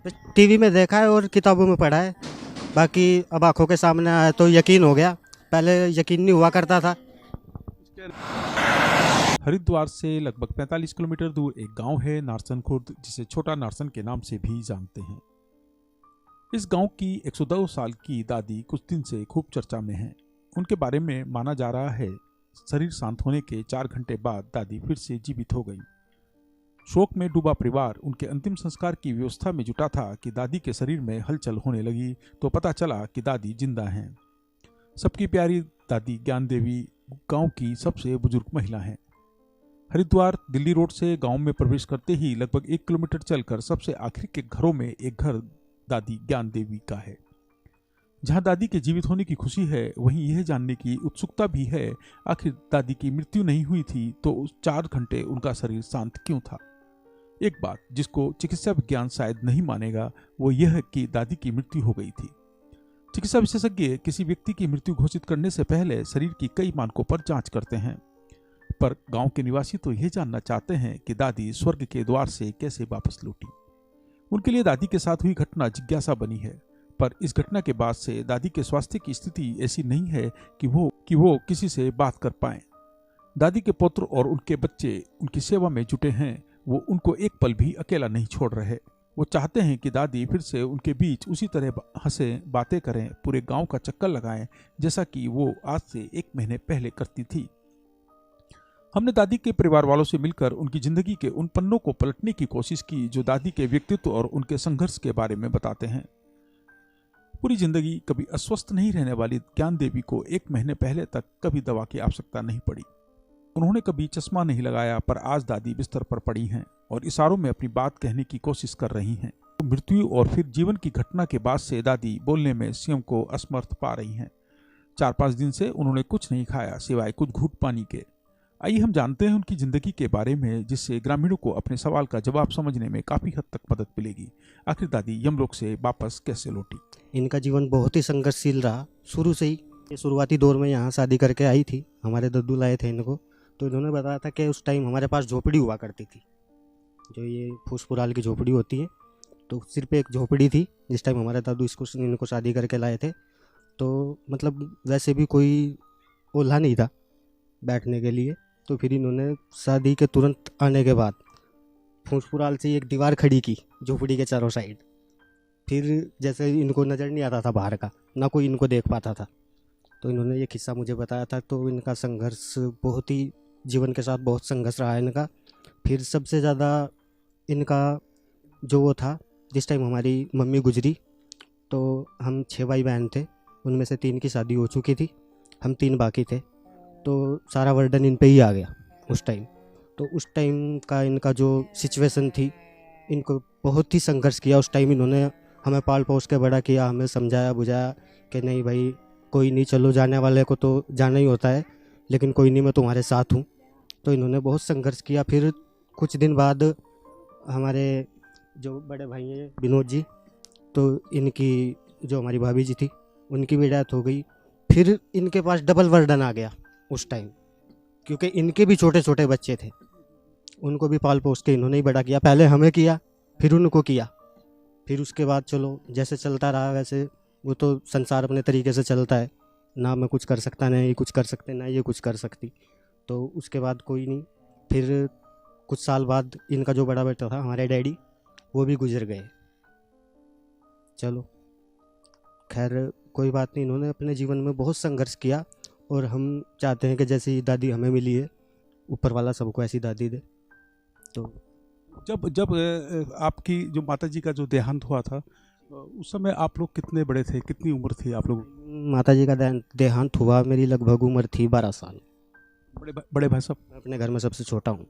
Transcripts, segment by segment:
बस टीवी में देखा है और किताबों में पढ़ा है। बाकी अब आंखों के सामने आया तो यकीन हो गया, पहले यकीन नहीं हुआ करता था। हरिद्वार से लगभग 45 किलोमीटर दूर एक गांव है नारसन खुर्द, जिसे छोटा नारसन के नाम से भी जानते हैं। इस गांव की 102 साल की दादी कुछ दिन से खूब चर्चा में हैं। उनके बारे में माना जा रहा है शरीर शांत होने के 4 घंटे बाद दादी फिर से जीवित हो गई। शोक में डूबा परिवार उनके अंतिम संस्कार की व्यवस्था में जुटा था कि दादी के शरीर में हलचल होने लगी तो पता चला कि दादी जिंदा हैं। सबकी प्यारी दादी ज्ञान देवी गांव की सबसे बुजुर्ग महिला हैं। हरिद्वार दिल्ली रोड से गांव में प्रवेश करते ही लगभग 1 किलोमीटर चलकर सबसे आखिर के घरों में एक घर दादी ज्ञान देवी का है। जहां दादी के जीवित होने की खुशी है, वहीं यह जानने की उत्सुकता भी है आखिर दादी की मृत्यु नहीं हुई थी तो उस 4 घंटे उनका शरीर शांत क्यों था। एक बात जिसको चिकित्सा विज्ञान शायद नहीं मानेगा वो यह कि दादी की मृत्यु हो गई थी। चिकित्सा विशेषज्ञ किसी व्यक्ति की मृत्यु घोषित करने से पहले शरीर की कई मानकों पर जांच करते हैं, पर गांव के निवासी तो यह जानना चाहते हैं कि दादी स्वर्ग के द्वार से कैसे वापस लौटी। उनके लिए दादी के साथ हुई घटना जिज्ञासा बनी है, पर इस घटना के बाद से दादी के स्वास्थ्य की स्थिति ऐसी नहीं है कि वो किसी से बात कर पाएं। दादी के पुत्र और उनके बच्चे उनकी सेवा में जुटे हैं। वो उनको एक पल भी अकेला नहीं छोड़ रहे। वो चाहते हैं कि दादी फिर से उनके बीच उसी तरह हंसें, बातें करें, पूरे गांव का चक्कर लगाएं जैसा कि वो आज से 1 महीने पहले करती थी। हमने दादी के परिवार वालों से मिलकर उनकी जिंदगी के उन पन्नों को पलटने की कोशिश की जो दादी के व्यक्तित्व और उनके संघर्ष के बारे में बताते हैं। पूरी जिंदगी कभी अस्वस्थ नहीं रहने वाली ज्ञान देवी को 1 महीने पहले तक कभी दवा की आवश्यकता नहीं पड़ी। उन्होंने कभी चश्मा नहीं लगाया, पर आज दादी बिस्तर पर पड़ी हैं और इशारों में अपनी बात कहने की कोशिश कर रही हैं। मृत्यु और फिर जीवन की घटना के बाद से दादी बोलने में स्वयं को असमर्थ पा रही हैं। 4-5 दिन से उन्होंने कुछ नहीं खाया सिवाय कुछ घूंट पानी के। आइए हम जानते हैं उनकी जिंदगी के बारे में, जिससे ग्रामीणों को अपने सवाल का जवाब समझने में काफी हद तक मदद मिलेगी। आखिर दादी यमलोक से वापस कैसे लौटी। इनका जीवन बहुत ही संघर्षशील रहा शुरू से ही। ये शुरुआती दौर में यहाँ शादी करके आई थी, हमारे दद्दू लाए थे इनको। तो इन्होंने बताया था कि उस टाइम हमारे पास झोपड़ी हुआ करती थी, जो ये फूसपुराल की झोपड़ी होती है, तो सिर्फ एक झोपड़ी थी जिस टाइम हमारे दादू इनको शादी करके लाए थे। तो मतलब वैसे भी कोई ओल्हा नहीं था बैठने के लिए। तो फिर इन्होंने शादी के तुरंत आने के बाद फूसपुराल से एक दीवार खड़ी की झोपड़ी के चारों साइड। फिर जैसे इनको नज़र नहीं आता था बाहर का, ना कोई इनको देख पाता था, तो इन्होंने ये किस्सा मुझे बताया था। तो इनका संघर्ष बहुत ही, जीवन के साथ बहुत संघर्ष रहा है इनका। फिर सबसे ज़्यादा इनका जो वो था, जिस टाइम हमारी मम्मी गुजरी तो हम 6 भाई बहन थे, उनमें से 3 की शादी हो चुकी थी, हम 3 बाकी थे। तो सारा वर्डन इन पे ही आ गया उस टाइम। तो उस टाइम का इनका जो सिचुएशन थी, इनको बहुत ही संघर्ष किया उस टाइम। इन्होंने हमें पाल पोस के बड़ा किया, हमें समझाया बुझाया कि नहीं भाई कोई नहीं, चलो जाने वाले को तो जाना ही होता है, लेकिन कोई नहीं, मैं तुम्हारे साथ हूँ। तो इन्होंने बहुत संघर्ष किया। फिर कुछ दिन बाद हमारे जो बड़े भाई हैं विनोद जी, तो इनकी जो हमारी भाभी जी थी उनकी भी डेथ हो गई। फिर इनके पास डबल वर्डन आ गया उस टाइम, क्योंकि इनके भी छोटे छोटे बच्चे थे, उनको भी पाल पोस के इन्होंने ही बड़ा किया। पहले हमें किया, फिर उनको किया, फिर उसके बाद चलो जैसे चलता रहा वैसे। वो तो संसार अपने तरीके से चलता है, ना मैं कुछ कर सकता, ना ये कुछ कर सकते, ना ये कुछ कर सकती। तो उसके बाद कोई नहीं। फिर कुछ साल बाद इनका जो बड़ा बेटा था हमारे डैडी, वो भी गुजर गए। चलो खैर कोई बात नहीं, इन्होंने अपने जीवन में बहुत संघर्ष किया और हम चाहते हैं कि जैसी दादी हमें मिली है, ऊपर वाला सबको ऐसी दादी दे। तो जब आपकी जो माताजी का जो देहांत हुआ था, उस समय आप लोग कितने बड़े थे, कितनी उम्र थी आप लोग। माताजी का देहांत हुआ, मेरी लगभग उम्र थी 12 साल। बड़े भाई साहब। मैं अपने घर में सबसे छोटा हूँ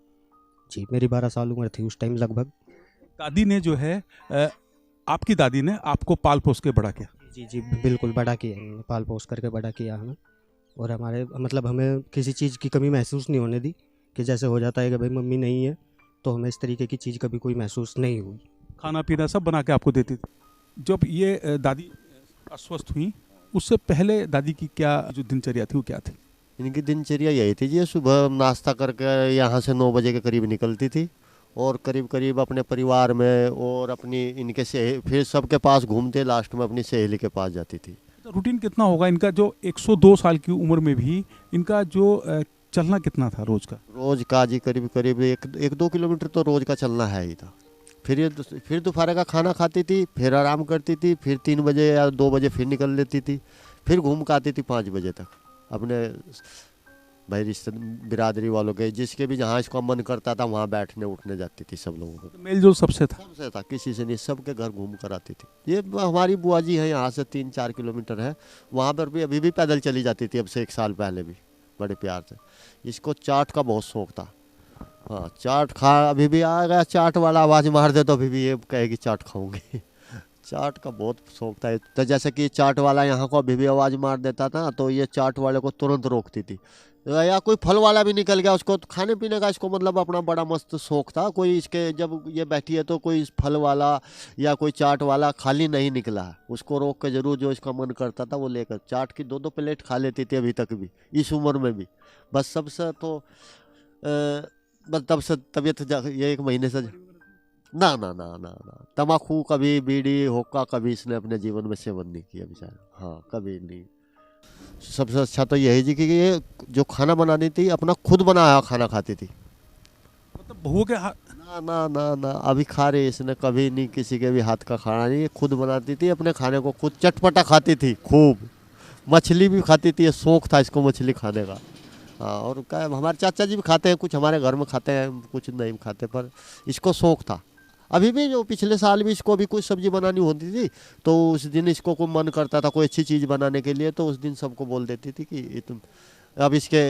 जी, मेरी 12 साल उम्र थी उस टाइम लगभग। दादी ने जो है आपकी दादी ने आपको पाल पोस के बड़ा किया। जी जी बिल्कुल, बड़ा किया इन्होंने, पाल पोस करके बड़ा किया हमें। और हमारे मतलब हमें किसी चीज़ की कमी महसूस नहीं होने दी, कि जैसे हो जाता है कि भाई मम्मी नहीं है, तो हमें इस तरीके की चीज़ कभी कोई महसूस नहीं हुई। खाना पीना सब बना के आपको देती थी। जब ये दादी अस्वस्थ हुई, उससे पहले दादी की क्या जो दिनचर्या थी वो क्या थी। इनकी दिनचर्या यही थी जी, सुबह नाश्ता करके यहाँ से 9 बजे के करीब निकलती थी और करीब करीब अपने परिवार में और अपनी इनके सहेली, फिर सबके पास घूमते लास्ट में अपनी सहेली के पास जाती थी। तो रूटीन कितना होगा इनका, जो 102 साल की उम्र में भी इनका जो चलना कितना था रोज का? रोज का जी करीब करीब 1-2 किलोमीटर तो रोज का चलना है ही था। फिर दोपहर का खाना खाती थी, फिर आराम करती थी, फिर 3 बजे या 2 बजे फिर निकल लेती थी, फिर घूम के आती थी 5 बजे तक अपने भाई रिश्ते बिरादरी वालों के, जिसके भी जहाँ इसका मन करता था वहाँ बैठने उठने जाती थी सब लोगों को। मेल जोल सबसे था? सबसे था, किसी से नहीं, सबके घर घूम कर आती थी। ये हमारी बुआ जी है, यहाँ से 3-4 किलोमीटर है, वहाँ पर भी अभी भी पैदल चली जाती थी, अब से 1 साल पहले भी बड़े प्यार से। इसको चाट का बहुत शौक था। हाँ, चाट खा, अभी भी आ गया चाट वाला आवाज़ मार दे तो अभी भी ये कहेगी चाट खाऊंगी। चाट का बहुत शौक था। तो जैसे कि चाट वाला यहाँ को अभी भी आवाज़ मार देता था तो ये चाट वाले को तुरंत रोकती थी। या कोई फल वाला भी निकल गया, उसको खाने पीने का इसको मतलब अपना बड़ा मस्त शौक था। कोई इसके जब ये बैठी है तो कोई फल वाला या कोई चाट वाला खाली नहीं निकला है, उसको रोक के जरूर जो इसका मन करता था वो लेकर चाट की 2-2 प्लेट खा लेती थी अभी तक भी, इस उम्र में भी। बस सबसे तो बस तब से तबीयत ये 1 महीने से ना ना ना ना ना तम्बाकू कभी, बीड़ी हुक्का कभी इसने अपने जीवन में सेवन नहीं किया बेचारा। हाँ, कभी नहीं। सबसे अच्छा तो यही जी कि ये जो खाना बनानी थी अपना खुद बनाया खाना खाती थी। मतलब बहुओं के हाथ? ना ना ना ना अभी खा रही इसने, कभी नहीं किसी के भी हाथ का खाना नहीं, खुद बनाती थी अपने खाने को, खुद चटपटा खाती थी खूब। मछली भी खाती थी, ये शौक था इसको मछली खाने का। हाँ, और क्या हमारे चाचा जी भी खाते हैं, कुछ हमारे घर में खाते हैं, कुछ नहीं खाते, पर इसको शौक था। अभी भी जो पिछले साल भी इसको भी कुछ सब्जी बनानी होती थी तो उस दिन इसको कोई मन करता था कोई अच्छी चीज़ बनाने के लिए तो उस दिन सबको बोल देती थी कि तुम अब इसके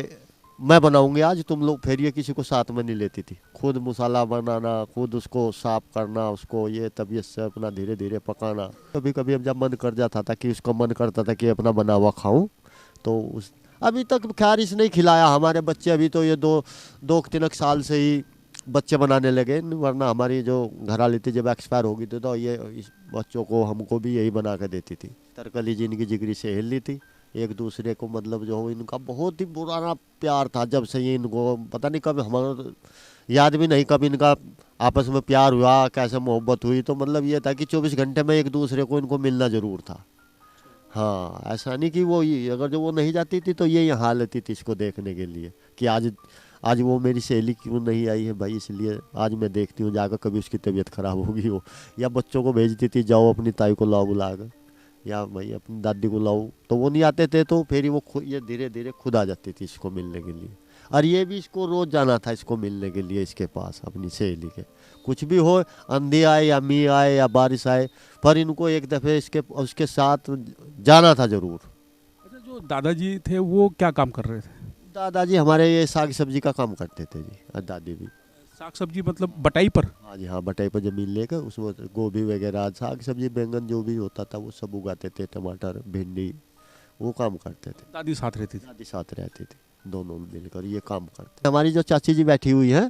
मैं बनाऊंगी आज, तुम लोग। फिर ये किसी को साथ में नहीं लेती थी, खुद मसाला बनाना, खुद उसको साफ करना, उसको ये तबीयत से अपना धीरे धीरे पकाना। कभी कभी अब जब मन कर जाता था कि उसका मन करता था कि अपना बना हुआ खाऊं तो उस अभी तक खैर इसने खिलाया। हमारे बच्चे अभी तो ये 2-3 साल से ही बच्चे बनाने लगे, वरना हमारी जो घरवाली थी जब एक्सपायर हो गई थी तो ये इस बच्चों को हमको भी यही बना के देती थी। तरकली जी इनकी जिगरी सहेली थी, एक दूसरे को मतलब जो इनका बहुत ही पुराना प्यार था। जब से ये इनको पता नहीं कब, हमारा याद भी नहीं कब इनका आपस में प्यार हुआ, कैसे मोहब्बत हुई। तो मतलब ये था कि 24 घंटे में एक दूसरे को इनको मिलना ज़रूर था। हाँ, ऐसा नहीं कि वो अगर जो वो नहीं जाती थी तो ये यहाँ लेती थी इसको देखने के लिए कि आज वो मेरी सहेली क्यों नहीं आई है भाई, इसलिए आज मैं देखती हूँ जाकर, कभी उसकी तबीयत ख़राब होगी हो। या बच्चों को भेजती थी, जाओ अपनी ताई को लाओ बुला कर, या भाई अपनी दादी को लाओ, तो वो नहीं आते थे तो फिर वो खुद ये धीरे धीरे खुद आ जाती थी इसको मिलने के लिए। और ये भी इसको रोज़ जाना था इसको मिलने के लिए इसके पास अपनी सहेली के। कुछ भी हो, आंधी आए या मी आए या बारिश आए, पर इनको एक दफ़े उसके साथ जाना था ज़रूर। अच्छा, जो दादाजी थे वो क्या काम कर रहे थे? दादाजी हमारे ये साग सब्जी का काम करते थे जी, और दादी भी। साग सब्जी मतलब बटाई पर? हाँ जी, हाँ, बटाई पर ज़मीन लेकर उसमें गोभी वगैरह साग सब्जी बैंगन जो भी होता था वो सब उगाते थे, टमाटर भिंडी, वो काम करते थे। दादी साथ रहती थी? दादी साथ रहती थी, दोनों मिलकर ये काम करते। हमारी जो चाची जी बैठी हुई है,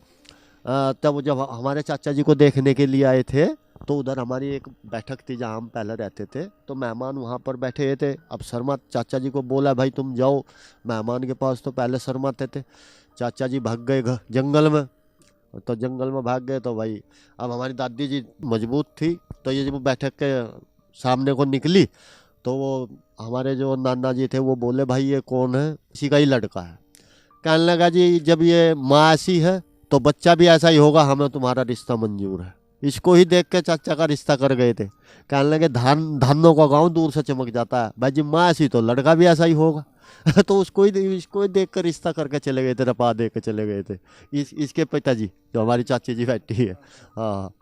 तब जब हमारे चाचा जी को देखने के लिए आए थे तो उधर हमारी एक बैठक थी जहाँ हम पहले रहते थे, तो मेहमान वहाँ पर बैठे हुए थे। अब शर्मा चाचा जी को बोला भाई तुम जाओ मेहमान के पास, तो पहले शर्माते थे। चाचा जी भाग गए जंगल में, तो जंगल में भाग गए तो भाई अब हमारी दादी जी मजबूत थी, तो ये जब बैठक के सामने को निकली तो वो हमारे जो नाना जी थे वो बोले भाई ये कौन है? इसी का ही लड़का है। कहने लगा जी जब ये माँ ऐसी है तो बच्चा भी ऐसा ही होगा, हमें तुम्हारा रिश्ता मंजूर है। इसको ही देख के चाचा का रिश्ता कर गए थे। कहने लगे धानों का गाँव दूर से चमक जाता है, भाई जी माँ ऐसी तो लड़का भी ऐसा ही होगा। तो इसको ही देख कर रिश्ता करके चले गए थे, रपा दे के चले गए थे इसके पिताजी, जो हमारी चाची जी बैठी है। हाँ,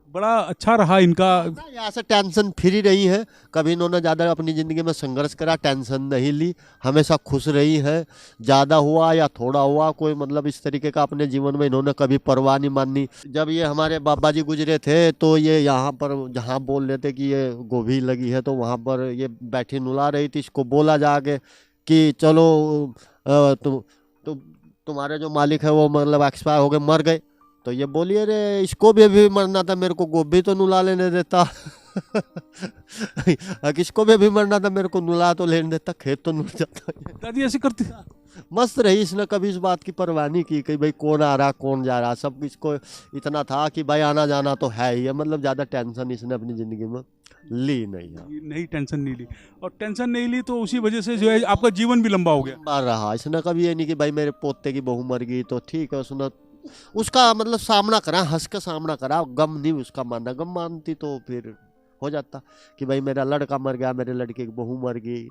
बड़ा अच्छा रहा इनका। यहाँ से टेंशन फ्री रही है, कभी इन्होंने ज़्यादा अपनी ज़िंदगी में संघर्ष करा, टेंशन नहीं ली, हमेशा खुश रही है। ज़्यादा हुआ या थोड़ा हुआ, कोई मतलब इस तरीके का अपने जीवन में इन्होंने कभी परवाह नहीं मानी। जब ये हमारे बाबा जी गुजरे थे तो ये यहाँ पर जहाँ बोल रहे थे कि ये गोभी लगी है तो वहाँ पर ये बैठी नुला रही थी। इसको बोला जाके कि चलो तुम्हारे जो मालिक है वो मतलब एक्सपायर हो गए, मर गए। तो ये बोलिए रे इसको भी अभी मरना था, मेरे को गोभी तो नुला लेने देता। किसको भी अभी मरना था, मेरे को नुला तो लेने देता, खेत तो नुल जाता। दादी ऐसे करती? मस्त रही, इसने कभी इस बात की परवाह नहीं की कि भाई कौन आ रहा कौन जा रहा, सब इसको इतना था कि भाई आना जाना तो है ही है, मतलब ज़्यादा टेंशन इसने अपनी ज़िंदगी में ली नहीं है। नहीं, टेंशन नहीं ली, और टेंशन नहीं ली तो उसी वजह से जो है आपका जीवन भी लंबा हो गया। बार रहा इसने कभी ये नहीं कि भाई मेरे पोते की बहू मर गई तो ठीक है, उसने उसका मतलब सामना करा, हंस के सामना करा, गम नहीं उसका मानना, गम मानती तो फिर हो जाता कि भाई मेरा लड़का मर गया, मेरे लड़के की बहू मर गई,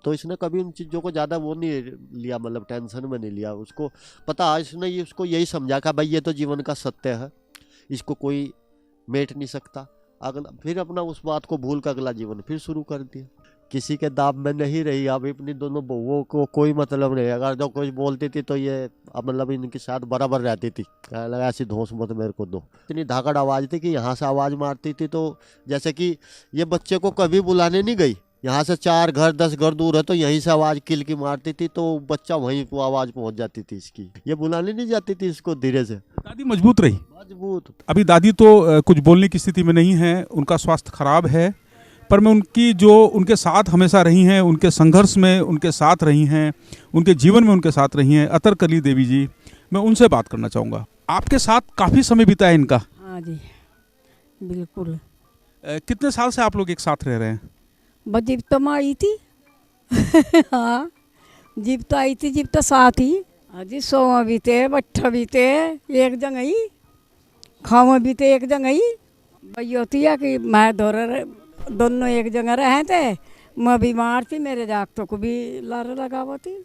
तो इसने कभी उन चीज़ों को ज़्यादा वो नहीं लिया, मतलब टेंशन में नहीं लिया। उसको पता, इसने ये उसको यही समझा कि भाई ये तो जीवन का सत्य है, इसको कोई मेट नहीं सकता। अगला फिर अपना उस बात को भूल कर अगला जीवन फिर शुरू कर दिया, किसी के दाब में नहीं रही। अब अपनी दोनों बहुओं को कोई मतलब नहीं, अगर जो कुछ बोलती थी तो ये अब मतलब इनके साथ बराबर रहती थी, कहने लगा ऐसी धौंस मत मेरे को दो। इतनी धाकड़ आवाज़ थी कि यहाँ से आवाज़ मारती थी तो जैसे कि ये बच्चे को कभी बुलाने नहीं गई, यहाँ से 4 घर 10 घर दूर है तो यहीं से आवाज़ किल की मारती थी तो बच्चा वहीं को आवाज़ पहुँच जाती थी इसकी, ये बुलाने नहीं जाती थी इसको धीरे से। दादी मजबूत रही। मजबूत। अभी दादी तो कुछ बोलने की स्थिति में नहीं है, उनका स्वास्थ्य खराब है, पर मैं उनकी जो उनके साथ हमेशा रही हैं, उनके संघर्ष में उनके साथ रही हैं, उनके जीवन में उनके साथ रही हैं, अतरकली देवी जी, मैं उनसे बात करना चाहूँगा। आपके साथ काफ़ी समय बीता है इनका। हाँ जी, बिल्कुल। कितने साल से आप लोग एक साथ रह रहे हैं? बस जीप तो मैं आई थी हाँ, जीप तो आई थी, जीप तो साथ ही। हाँ जी, सोवा भी थे, बट्ठा भी थे एक जगह ही, खावा भी थे एक जगह ही। वही होती है कि मैं दोनों एक जगह रहे थे, मैं बीमार थी, मेरे जागतों को भी लार लगा हुआ थी।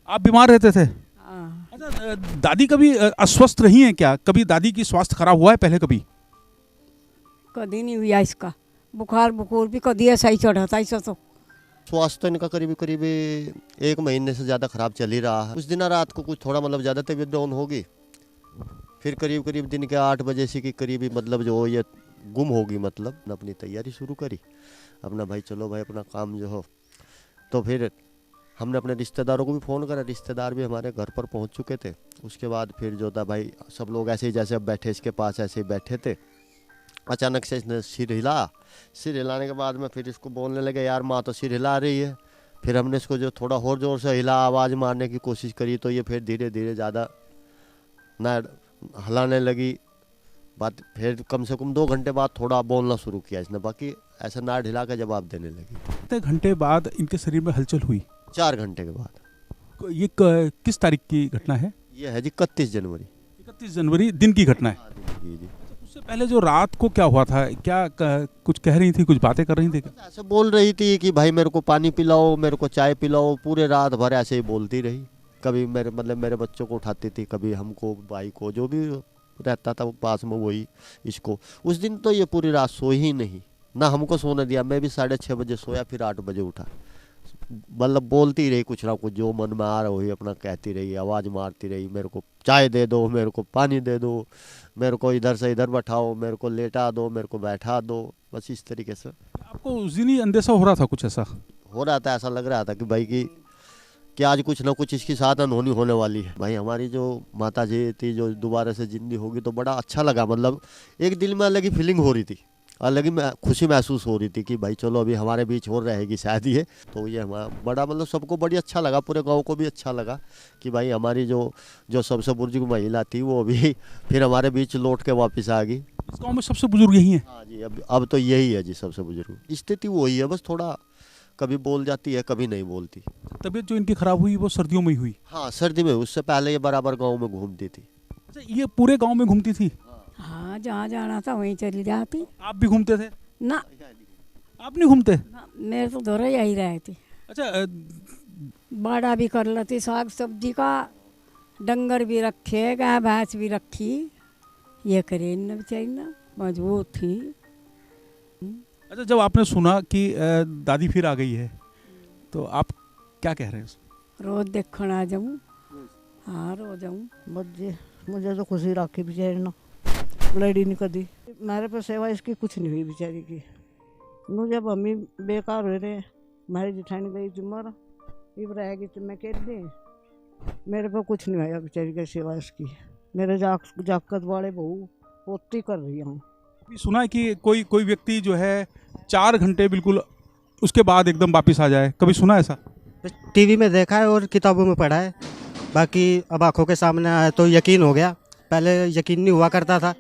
आप बीमार रहते थे? हाँ। अच्छा, दादी कभी अस्वस्थ रही हैं क्या? कभी दादी की स्वास्थ्य खराब हुआ है पहले कभी? कभी नहीं हुआ इसका, बुखार बुखार भी कभी ऐसा ही चढ़ा था ऐसा। तो स्वास्थ्य इनका करीब 1 महीने से ज़्यादा ख़राब चल ही रहा है। उस दिन रात को कुछ थोड़ा मतलब ज़्यादा तबीयत डाउन होगी, फिर करीब दिन के 8 बजे से कि करीब मतलब जो ये गुम होगी, मतलब अपनी तैयारी शुरू करी अपना, भाई चलो भाई अपना काम जो हो। तो फिर हमने अपने रिश्तेदारों को भी फ़ोन करा, रिश्तेदार भी हमारे घर पर पहुंच चुके थे। उसके बाद फिर जो था भाई सब लोग ऐसे ही जैसे अब बैठे इसके पास ऐसे ही बैठे थे, अचानक से इसने सिर हिलाने के बाद में फिर इसको बोलने लगे यार माँ तो सिर हिला रही है। फिर हमने इसको जो थोड़ा और ज़ोर से हिला, आवाज़ मारने की कोशिश करी तो ये फिर धीरे धीरे ज़्यादा ना हिलाने लगी। बात फिर कम से कम 2 घंटे बाद थोड़ा बोलना शुरू किया इसने, बाकी ऐसा नाड़ हिला कर जवाब देने लगी। कितने घंटे बाद इनके शरीर में हलचल हुई? 4 घंटे के बाद। ये किस तारीख की घटना है? ये है जी 31 जनवरी। 31 जनवरी दिन की घटना है। जी। उससे पहले जो रात को क्या हुआ था, क्या कुछ कह रही थी, कुछ बातें कर रही थी? ऐसे बोल रही थी कि भाई मेरे को पानी पिलाओ, मेरे को चाय पिलाओ, पूरे रात भर ऐसे ही बोलती रही। कभी मेरे बच्चों को उठाती थी, कभी हमको, भाई को, जो भी रहता था वो पास में वही इसको। उस दिन तो ये पूरी रात सोई ही नहीं, ना हमको सोने दिया। मैं भी 6:30 बजे सोया, फिर 8 बजे उठा। मतलब बोलती रही कुछ ना कुछ, जो मन में आ रहा वही अपना कहती रही, आवाज़ मारती रही, मेरे को चाय दे दो, मेरे को पानी दे दो, मेरे को इधर से इधर बैठाओ, मेरे को लेटा दो, मेरे को बैठा दो, बस इस तरीके से। आपको उस दिन ही अंदेशा हो रहा था कुछ ऐसा? हो रहा था, ऐसा लग रहा था कि भाई कि आज कुछ ना कुछ इसके साथ अनहोनी होने वाली है। भाई हमारी जो माता जी थी जो दोबारा से जिंदी होगी तो बड़ा अच्छा लगा, मतलब एक दिल में अलग ही फीलिंग हो रही थी, अलग ही खुशी महसूस हो रही थी कि भाई चलो अभी हमारे बीच हो रहेगी शायद ये। तो ये हमारा बड़ा मतलब सबको बड़ी अच्छा लगा, पूरे गांव को भी अच्छा लगा कि भाई हमारी जो सबसे बुजुर्ग महिला थी वो अभी फिर हमारे बीच लौट के वापस आ गई। इस गांव में सबसे बुजुर्ग यही है? हाँ जी, अब तो यही है जी सबसे बुजुर्ग। स्थिति वही है, बस थोड़ा कभी बोल जाती है, कभी नहीं बोलती। तबीयत जो इनकी खराब हुई वो सर्दियों में ही हुई? हाँ सर्दी में, उससे पहले ये बराबर गाँव में घूमती थी। अच्छा, ये पूरे गांव में घूमती थी? हाँ, जहाँ जाना था वहीं चली जाती। आप भी घूमते थे? ना, आप नहीं घूमते? ना, मेरे तो दौरा यही रहे थी। अच्छा, बाड़ा भी कर लेती, साग सब्जी का, डंगर भी रखे, गाय भैंस भी रखी, ये करे न बेचारी ना, मजबूत थी। अच्छा, जब आपने सुना कि दादी फिर आ गई है तो आप क्या कह रहे हैं? रोज देखने आ जाऊँ। हाँ, रोज जाऊँ। मुझे तो खुशी रखी बेचारी ना, लड़ी नहीं कदी, मेरे पे सेवा इसकी कुछ नहीं हुई बेचारी की। मुझे मम्मी बेकार हो रहे, मेरी जिठानी गई जुम्मर, इब रहेगी तो मैं कह दी, मेरे पे कुछ नहीं आया बेचारी की सेवा इसकी। मेरे जाकत वाले बहू पोती कर रही हूँ। सुना है कि कोई व्यक्ति जो है 4 घंटे बिल्कुल उसके बाद एकदम वापस आ जाए, कभी सुना ऐसा? टीवी में देखा है और किताबों में पढ़ा है, बाकी अब आंखों के सामने आया तो यकीन हो गया, पहले यकीन नहीं हुआ करता था।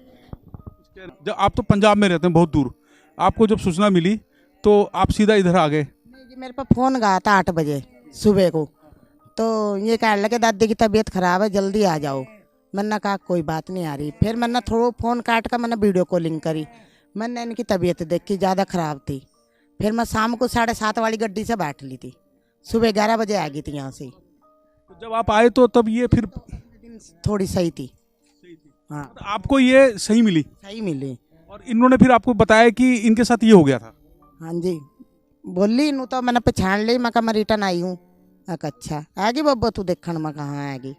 जब आप तो पंजाब में रहते हैं बहुत दूर, आपको जब सूचना मिली तो आप सीधा इधर आ गए? नहीं जी, मेरे पास फ़ोन गया था 8 बजे सुबह को, तो ये कहने लगे दादी की तबीयत ख़राब है, जल्दी आ जाओ। मैंने कहा कोई बात नहीं आ रही। फिर मैंने थोड़ा फ़ोन काट कर मैंने वीडियो कॉलिंग करी, मैंने इनकी तबीयत देखी ज़्यादा ख़राब थी। फिर मैं शाम को 7:30 वाली गड्डी से बैठ ली थी, सुबह 11 बजे आ गई थी यहाँ से। तो जब आप आए तो तब ये फिर थोड़ी सही थी, हाँ आपको ये सही मिली, सही मिली। और इन्होंने फिर आपको बताया कि इनके साथ ये हो गया था? हाँ जी, बोली नू तो मैंने पहचान ली। मैं कहा मैं रिटर्न आई हूँ। मैं कहा अच्छा आएगी बब्बा तू देखण। मैं कहा हाँ आएगी।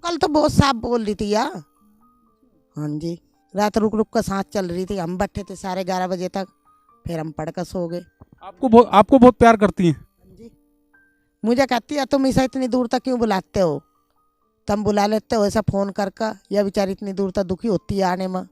कल तो बहुत साफ बोल रही थी यार। हाँ जी, रात रुक रुक कर सांस चल रही थी। हम बैठे थे 11:30 बजे तक, फिर हम पढ़ कर सो गए। आपको बहुत प्यार करती हैं? हाँ जी, मुझे कहती है तुम इसे इतनी दूर तक क्यों बुलाते हो, तुम बुला लेते हो ऐसा फ़ोन कर, या बेचारी इतनी दूर तक दुखी होती है आने में।